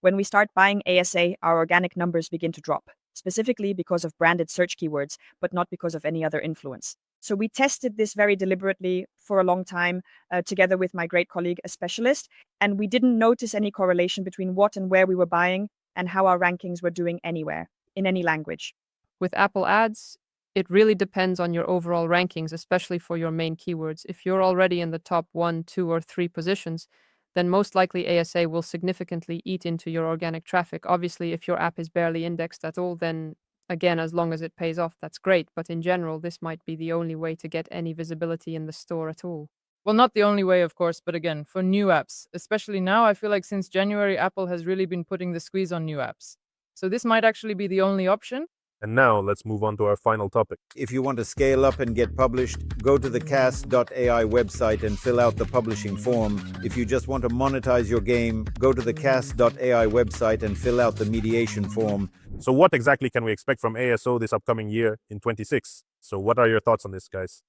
When we start buying ASO, our organic numbers begin to drop, specifically because of branded search keywords, but not because of any other influence. So we tested this very deliberately for a long time, together with my great colleague, a specialist, and we didn't notice any correlation between what and where we were buying and how our rankings were doing anywhere, in any language. With Apple ads, it really depends on your overall rankings, especially for your main keywords. If you're already in the top 1, 2, or 3 positions, then most likely ASO will significantly eat into your organic traffic. Obviously, if your app is barely indexed at all, then again, as long as it pays off, that's great. But in general, this might be the only way to get any visibility in the store at all. Well, not the only way, of course, but again, for new apps, especially now, I feel like since January, Apple has really been putting the squeeze on new apps. So this might actually be the only option. And now let's move on to our final topic. If you want to scale up and get published, go to the CAS.AI website and fill out the publishing form. If you just want to monetize your game, go to the CAS.AI website and fill out the mediation form. So what exactly can we expect from ASO this upcoming year in 26? So what are your thoughts on this, guys?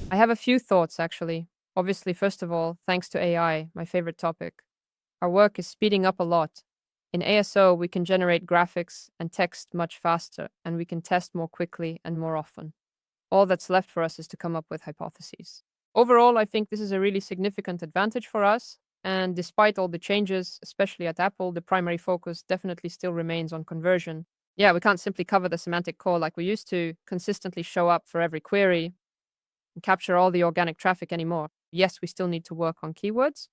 I have a few thoughts, actually. Obviously, first of all, thanks to AI, my favorite topic. Our work is speeding up a lot. In ASO, we can generate graphics and text much faster, and we can test more quickly and more often. All that's left for us is to come up with hypotheses. Overall, I think this is a really significant advantage for us, and despite all the changes, especially at Apple, the primary focus definitely still remains on conversion. Yeah, we can't simply cover the semantic core like we used to, consistently show up for every query, and capture all the organic traffic anymore. Yes, we still need to work on keywords.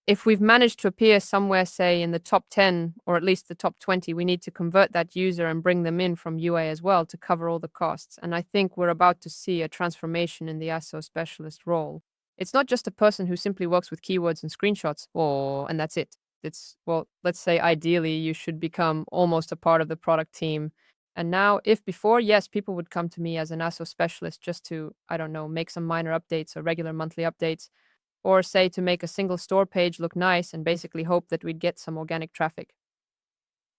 If we've managed to appear somewhere, say, in the top 10 or at least the top 20, we need to convert that user and bring them in from UA as well to cover all the costs. And I think we're about to see a transformation in the ASO specialist role. It's not just a person who simply works with keywords and screenshots, and that's it. It's, well, let's say ideally you should become almost a part of the product team. And now, if before, yes, people would come to me as an ASO specialist just to, I don't know, make some minor updates or regular monthly updates, or say to make a single store page look nice and basically hope that we'd get some organic traffic.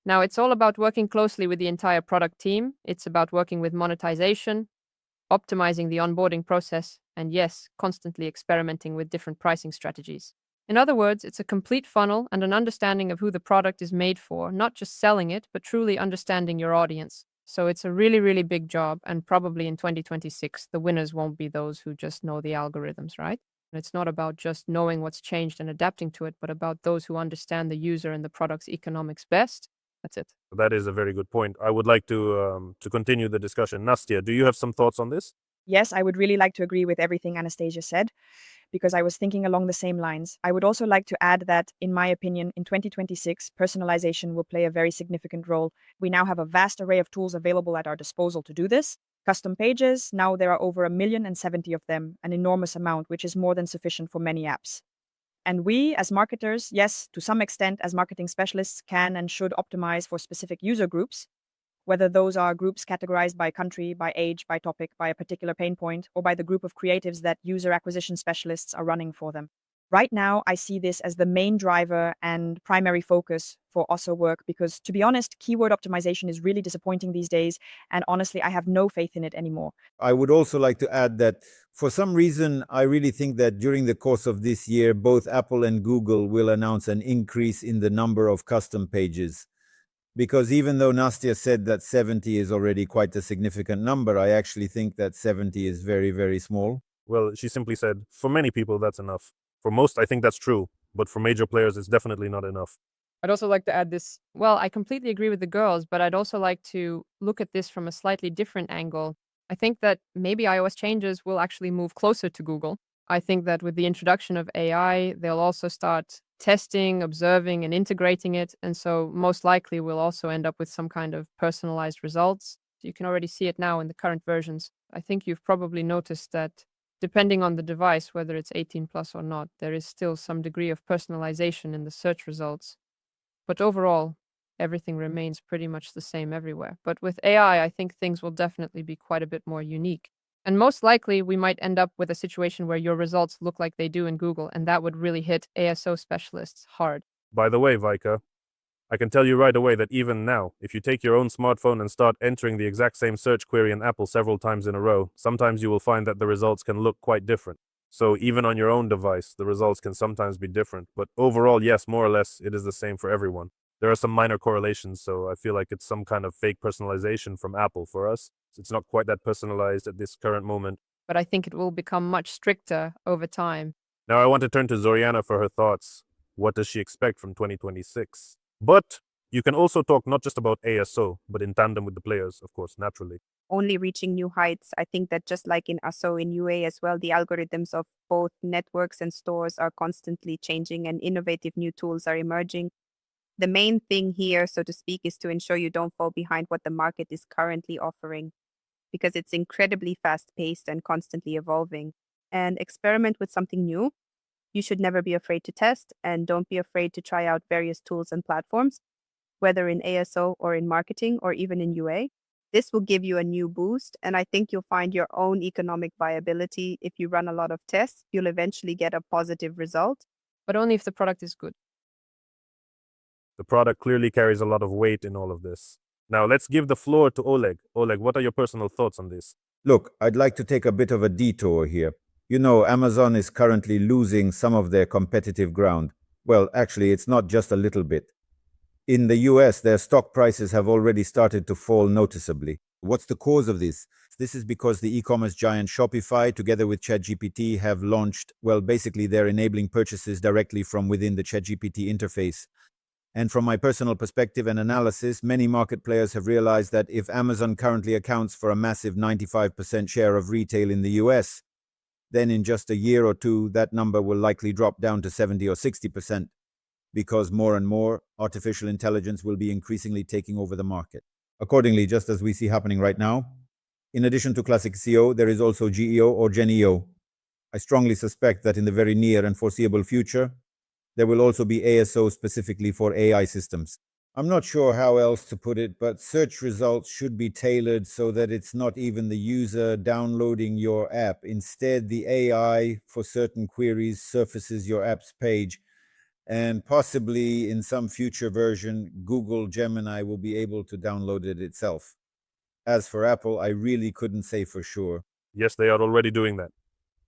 Now, it's all about working closely with the entire product team. It's about working with monetization, optimizing the onboarding process, and yes, constantly experimenting with different pricing strategies. In other words, it's a complete funnel and an understanding of who the product is made for, not just selling it, but truly understanding your audience. So it's a really, really big job, and probably in 2026, the winners won't be those who just know the algorithms, right? And it's not about just knowing what's changed and adapting to it, but about those who understand the user and the product's economics best. That's it. That is a very good point. I would like to continue the discussion. Nastya, do you have some thoughts on this? Yes, I would really like to agree with everything Anastasia said, because I was thinking along the same lines. I would also like to add that, in my opinion, in 2026, personalization will play a very significant role. We now have a vast array of tools available at our disposal to do this. Custom pages, now there are over 1,070,000 of them, an enormous amount, which is more than sufficient for many apps. And we, as marketers, yes, to some extent, as marketing specialists, can and should optimize for specific user groups, whether those are groups categorized by country, by age, by topic, by a particular pain point, or by the group of creatives that user acquisition specialists are running for them. Right now, I see this as the main driver and primary focus for ASO work because, to be honest, keyword optimization is really disappointing these days, and honestly, I have no faith in it anymore. I would also like to add that for some reason, I really think that during the course of this year, both Apple and Google will announce an increase in the number of custom pages. Because even though Nastya said that 70 is already quite a significant number, I actually think that 70 is very, very small. Well, she simply said, for many people, that's enough. For most, I think that's true, but for major players, it's definitely not enough. I'd also like to add this. Well, I completely agree with the girls, but I'd also like to look at this from a slightly different angle. I think that maybe iOS changes will actually move closer to Google. I think that with the introduction of AI, they'll also start testing, observing, and integrating it. And so most likely we'll also end up with some kind of personalized results. You can already see it now in the current versions. I think you've probably noticed that depending on the device, whether it's 18 plus or not, there is still some degree of personalization in the search results. But overall, everything remains pretty much the same everywhere. But with AI, I think things will definitely be quite a bit more unique. And most likely, we might end up with a situation where your results look like they do in Google, and that would really hit ASO specialists hard. By the way, Vika, I can tell you right away that even now, if you take your own smartphone and start entering the exact same search query in Apple several times in a row, sometimes you will find that the results can look quite different. So even on your own device, the results can sometimes be different. But overall, yes, more or less, it is the same for everyone. There are some minor correlations, so I feel like it's some kind of fake personalization from Apple for us. It's not quite that personalized at this current moment. But I think it will become much stricter over time. Now I want to turn to Zoriana for her thoughts. What does she expect from 2026? But you can also talk not just about ASO, but in tandem with the players, of course, naturally. Only reaching new heights. I think that just like in ASO, in UA as well, the algorithms of both networks and stores are constantly changing and innovative new tools are emerging. The main thing here, so to speak, is to ensure you don't fall behind what the market is currently offering because it's incredibly fast paced and constantly evolving. And experiment with something new. You should never be afraid to test and don't be afraid to try out various tools and platforms, whether in ASO or in marketing or even in UA. This will give you a new boost, and I think you'll find your own economic viability. If you run a lot of tests, you'll eventually get a positive result. But only if the product is good. The product clearly carries a lot of weight in all of this. Now let's give the floor to Oleg. Oleg, what are your personal thoughts on this? Look, I'd like to take a bit of a detour here. You know, Amazon is currently losing some of their competitive ground. Well, actually, it's not just a little bit. In the US, their stock prices have already started to fall noticeably. What's the cause of this? This is because the e-commerce giant Shopify, together with ChatGPT, have launched, well, basically they're enabling purchases directly from within the ChatGPT interface. And from my personal perspective and analysis, many market players have realized that if Amazon currently accounts for a massive 95% share of retail in the US, then in just a year or two, that number will likely drop down to 70 or 60%, because more and more artificial intelligence will be increasingly taking over the market. Accordingly, just as we see happening right now, in addition to classic SEO, there is also GEO or GenEO. I strongly suspect that in the very near and foreseeable future, there will also be ASO specifically for AI systems. I'm not sure how else to put it, but search results should be tailored so that it's not even the user downloading your app. Instead, the AI for certain queries surfaces your app's page. and possibly in some future version, Google Gemini will be able to download it itself. As for Apple, I really couldn't say for sure. Yes, they are already doing that,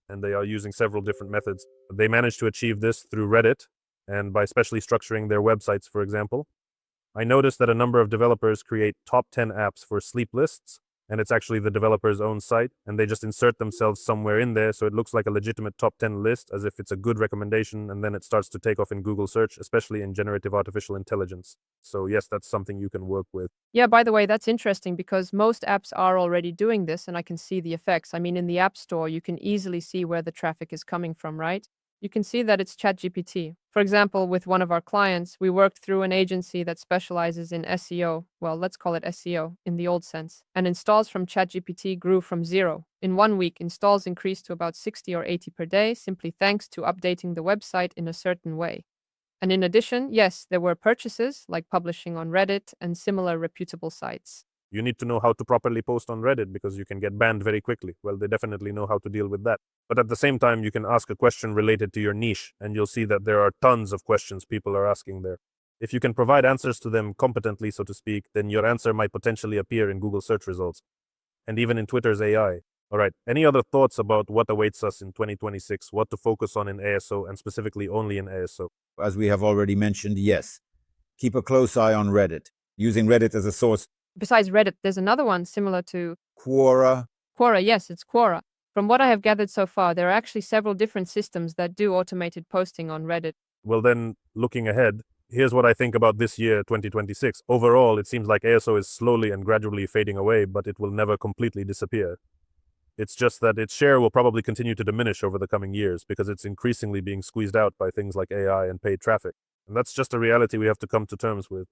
and they are using several different methods. They managed to achieve this through Reddit and by specially structuring their websites, for example. I noticed that a number of developers create top 10 apps for sleep lists, and it's actually the developer's own site, and they just insert themselves somewhere in there so it looks like a legitimate top 10 list, as if it's a good recommendation, and then it starts to take off in Google search, especially in generative artificial intelligence. So yes, that's something you can work with. Yeah, by the way, that's interesting because most apps are already doing this and I can see the effects. I mean, in the App Store, you can easily see where the traffic is coming from, right? You can see that it's ChatGPT. For example, with one of our clients, we worked through an agency that specializes in SEO. Well, let's call it SEO in the old sense. And installs from ChatGPT grew from 0. In 1 week, installs increased to about 60 or 80 per day, simply thanks to updating the website in a certain way. And in addition, yes, there were purchases like publishing on Reddit and similar reputable sites. You need to know how to properly post on Reddit because you can get banned very quickly. Well, they definitely know how to deal with that. But at the same time, you can ask a question related to your niche, and you'll see that there are tons of questions people are asking there. If you can provide answers to them competently, so to speak, then your answer might potentially appear in Google search results, and even in Twitter's AI. All right, any other thoughts about what awaits us in 2026, what to focus on in ASO, and specifically only in ASO? As we have already mentioned, yes. Keep a close eye on Reddit. Using Reddit as a source. Besides Reddit, there's another one similar to Quora. Quora. Yes, it's Quora. From what I have gathered so far, there are actually several different systems that do automated posting on Reddit. Well, then, looking ahead, here's what I think about this year, 2026. Overall, it seems like ASO is slowly and gradually fading away, but it will never completely disappear. It's just that its share will probably continue to diminish over the coming years because it's increasingly being squeezed out by things like AI and paid traffic. And that's just a reality we have to come to terms with.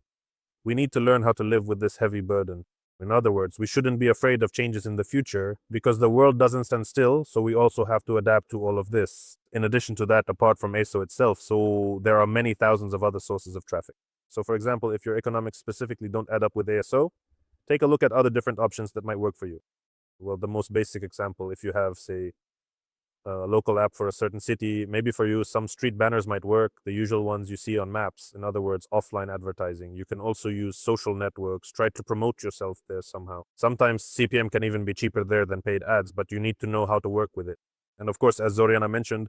We need to learn how to live with this heavy burden. In other words, we shouldn't be afraid of changes in the future because the world doesn't stand still, so we also have to adapt to all of this. In addition to that, apart from ASO itself, so there are many thousands of other sources of traffic. So for example, if your economics specifically don't add up with ASO, take a look at other different options that might work for you. Well, the most basic example, if you have, say, a local app for a certain city, maybe for you, some street banners might work, the usual ones you see on maps. In other words, offline advertising. You can also use social networks, try to promote yourself there somehow. Sometimes CPM can even be cheaper there than paid ads, but you need to know how to work with it. And of course, as Zoriana mentioned,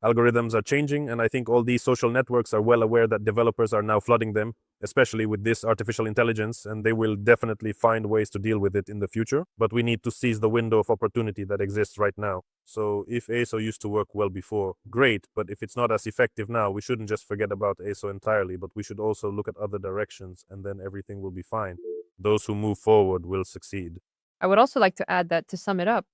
algorithms are changing, and I think all these social networks are well aware that developers are now flooding them, especially with this artificial intelligence, and they will definitely find ways to deal with it in the future. But we need to seize the window of opportunity that exists right now. So if ASO used to work well before, great, but if it's not as effective now, we shouldn't just forget about ASO entirely, but we should also look at other directions, and then everything will be fine. Those who move forward will succeed. I would also like to add that, to sum it up,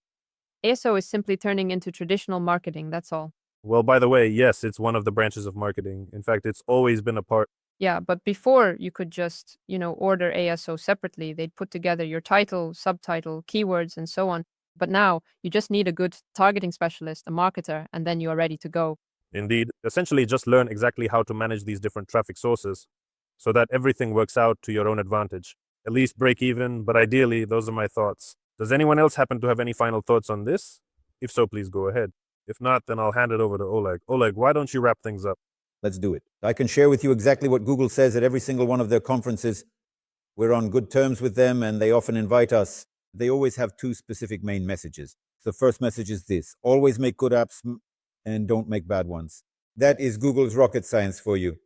ASO is simply turning into traditional marketing, that's all. Well, by the way, yes, it's one of the branches of marketing. In fact, it's always been a part. Yeah, but before you could just, order ASO separately. They'd put together your title, subtitle, keywords, and so on. But now you just need a good targeting specialist, a marketer, and then you are ready to go. Indeed, essentially just learn exactly how to manage these different traffic sources so that everything works out to your own advantage. At least break even, but ideally, those are my thoughts. Does anyone else happen to have any final thoughts on this? If so, please go ahead. If not, then I'll hand it over to Oleg. Oleg, why don't you wrap things up? Let's do it. I can share with you exactly what Google says at every single one of their conferences. We're on good terms with them, and they often invite us. They always have two specific main messages. The first message is this: always make good apps and don't make bad ones. That is Google's rocket science for you.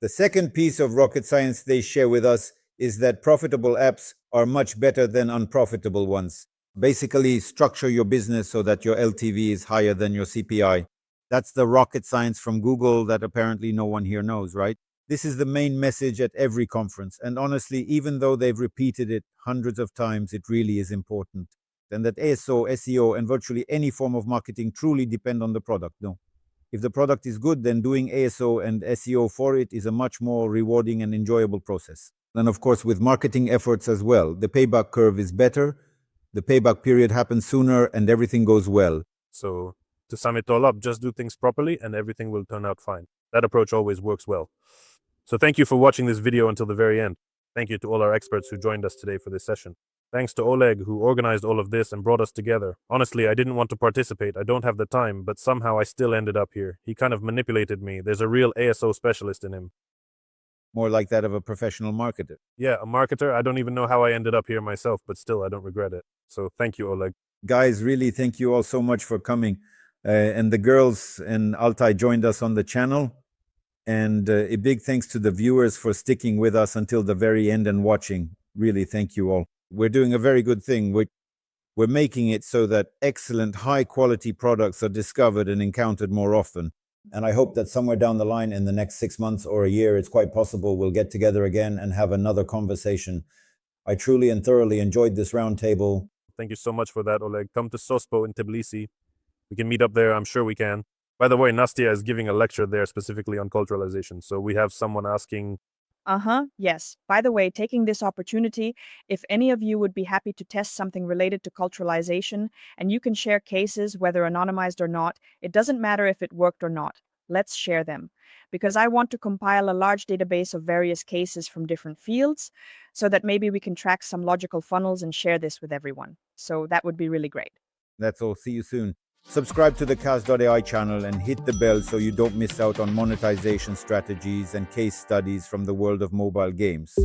The second piece of rocket science they share with us is that profitable apps are much better than unprofitable ones. Basically, structure your business so that your LTV is higher than your CPI. That's the rocket science from Google that apparently no one here knows, right? This is the main message at every conference. And honestly, even though they've repeated it hundreds of times, it really is important. And that ASO, SEO, and virtually any form of marketing truly depend on the product. No. If the product is good, then doing ASO and SEO for it is a much more rewarding and enjoyable process. And of course, with marketing efforts as well, the payback curve is better. The payback period happens sooner and everything goes well. So, to sum it all up, just do things properly and everything will turn out fine. That approach always works well. So thank you for watching this video until the very end. Thank you to all our experts who joined us today for this session. Thanks to Oleg, who organized all of this and brought us together. Honestly, I didn't want to participate. I don't have the time, but somehow I still ended up here. He kind of manipulated me. There's a real ASO specialist in him. More like that of a professional marketer. Yeah, a marketer. I don't even know how I ended up here myself, but still, I don't regret it. So thank you, Oleg. Guys, really thank you all so much for coming. And the girls and Altai joined us on the channel. And a big thanks to the viewers for sticking with us until the very end and watching. Really, thank you all. We're doing a very good thing. We're making it so that excellent, high-quality products are discovered and encountered more often. And I hope that somewhere down the line in the next 6 months or a year, it's quite possible we'll get together again and have another conversation. I truly and thoroughly enjoyed this roundtable. Thank you so much for that, Oleg. Come to Sospo in Tbilisi. We can meet up there. I'm sure we can. By the way, Nastia is giving a lecture there specifically on culturalization. So we have someone asking. Yes. By the way, taking this opportunity, if any of you would be happy to test something related to culturalization, and you can share cases, whether anonymized or not, it doesn't matter if it worked or not. Let's share them. Because I want to compile a large database of various cases from different fields, so that maybe we can track some logical funnels and share this with everyone. So that would be really great. That's all. See you soon. Subscribe to the CAS.AI channel and hit the bell so you don't miss out on monetization strategies and case studies from the world of mobile games.